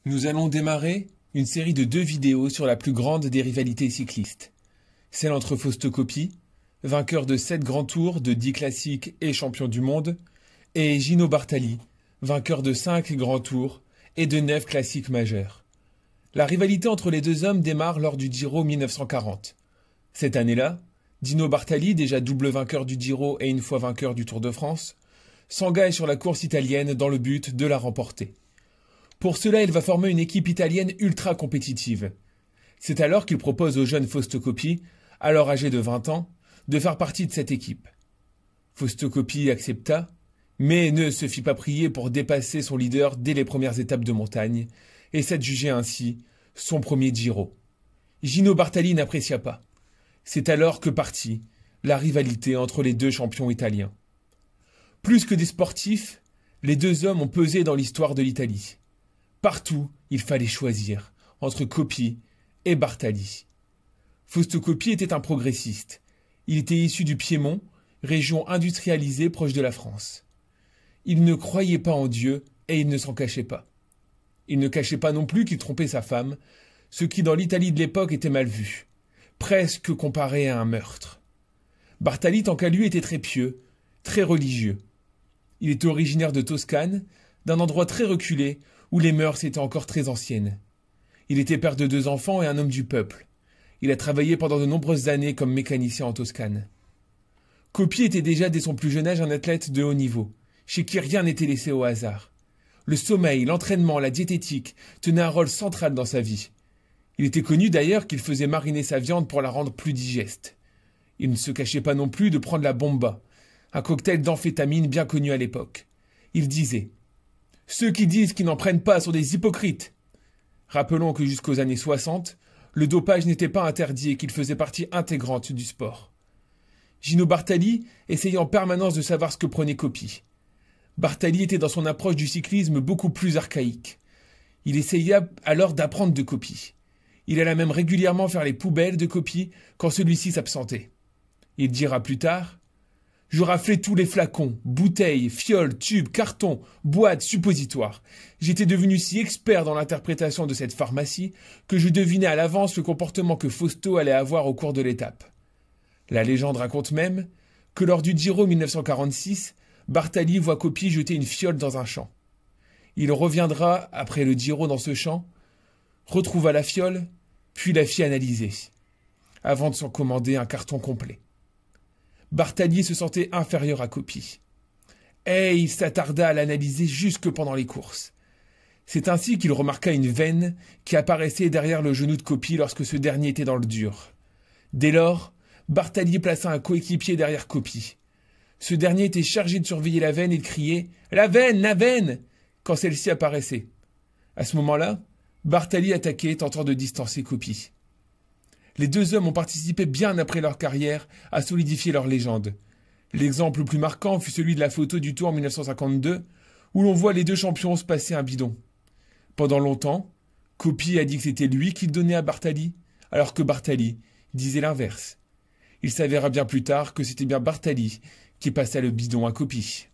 Nous allons démarrer une série de 2 vidéos sur la plus grande des rivalités cyclistes. Celle entre Fausto Coppi, vainqueur de 7 grands tours, de 10 classiques et champion du monde, et Gino Bartali, vainqueur de 5 grands tours et de 9 classiques majeurs. La rivalité entre les deux hommes démarre lors du Giro 1940. Cette année-là, Gino Bartali, déjà double vainqueur du Giro et une fois vainqueur du Tour de France, s'engage sur la course italienne dans le but de la remporter. Pour cela, il va former une équipe italienne ultra compétitive. C'est alors qu'il propose au jeune Fausto Coppi, alors âgé de 20 ans, de faire partie de cette équipe. Fausto Coppi accepta, mais ne se fit pas prier pour dépasser son leader dès les premières étapes de montagne, et s'adjuger ainsi son premier Giro. Gino Bartali n'apprécia pas. C'est alors que partit la rivalité entre les deux champions italiens. Plus que des sportifs, les deux hommes ont pesé dans l'histoire de l'Italie. Partout, il fallait choisir entre Coppi et Bartali. Fausto Coppi était un progressiste. Il était issu du Piémont, région industrialisée proche de la France. Il ne croyait pas en Dieu et il ne s'en cachait pas. Il ne cachait pas non plus qu'il trompait sa femme, ce qui dans l'Italie de l'époque était mal vu, presque comparé à un meurtre. Bartali, tant qu'à lui, était très pieux, très religieux. Il était originaire de Toscane, d'un endroit très reculé où les mœurs étaient encore très anciennes. Il était père de 2 enfants et un homme du peuple. Il a travaillé pendant de nombreuses années comme mécanicien en Toscane. Coppi était déjà dès son plus jeune âge un athlète de haut niveau, chez qui rien n'était laissé au hasard. Le sommeil, l'entraînement, la diététique tenaient un rôle central dans sa vie. Il était connu d'ailleurs qu'il faisait mariner sa viande pour la rendre plus digeste. Il ne se cachait pas non plus de prendre la bomba, un cocktail d'amphétamine bien connu à l'époque. Il disait « Ceux qui disent qu'ils n'en prennent pas sont des hypocrites !» Rappelons que jusqu'aux années 60, le dopage n'était pas interdit et qu'il faisait partie intégrante du sport. Gino Bartali essayait en permanence de savoir ce que prenait Coppi. Bartali était dans son approche du cyclisme beaucoup plus archaïque. Il essaya alors d'apprendre de Coppi. Il alla même régulièrement faire les poubelles de Coppi quand celui-ci s'absentait. Il dira plus tard « Je raflais tous les flacons, bouteilles, fioles, tubes, cartons, boîtes, suppositoires. J'étais devenu si expert dans l'interprétation de cette pharmacie que je devinais à l'avance le comportement que Fausto allait avoir au cours de l'étape. » La légende raconte même que lors du Giro 1946, Bartali voit Coppi jeter une fiole dans un champ. Il reviendra après le Giro dans ce champ, retrouva la fiole, puis la fit analyser, avant de s'en commander un carton complet. Bartali se sentait inférieur à Coppi. Et il s'attarda à l'analyser jusque pendant les courses. C'est ainsi qu'il remarqua une veine qui apparaissait derrière le genou de Coppi lorsque ce dernier était dans le dur. Dès lors, Bartali plaça un coéquipier derrière Coppi. Ce dernier était chargé de surveiller la veine et de crier « La veine, la veine !» quand celle-ci apparaissait. À ce moment-là, Bartali attaquait, tentant de distancer Coppi. Les deux hommes ont participé bien après leur carrière à solidifier leur légende. L'exemple le plus marquant fut celui de la photo du Tour 1952, où l'on voit les deux champions se passer un bidon. Pendant longtemps, Coppi a dit que c'était lui qui le donnait à Bartali, alors que Bartali disait l'inverse. Il s'avéra bien plus tard que c'était bien Bartali qui passa le bidon à Coppi.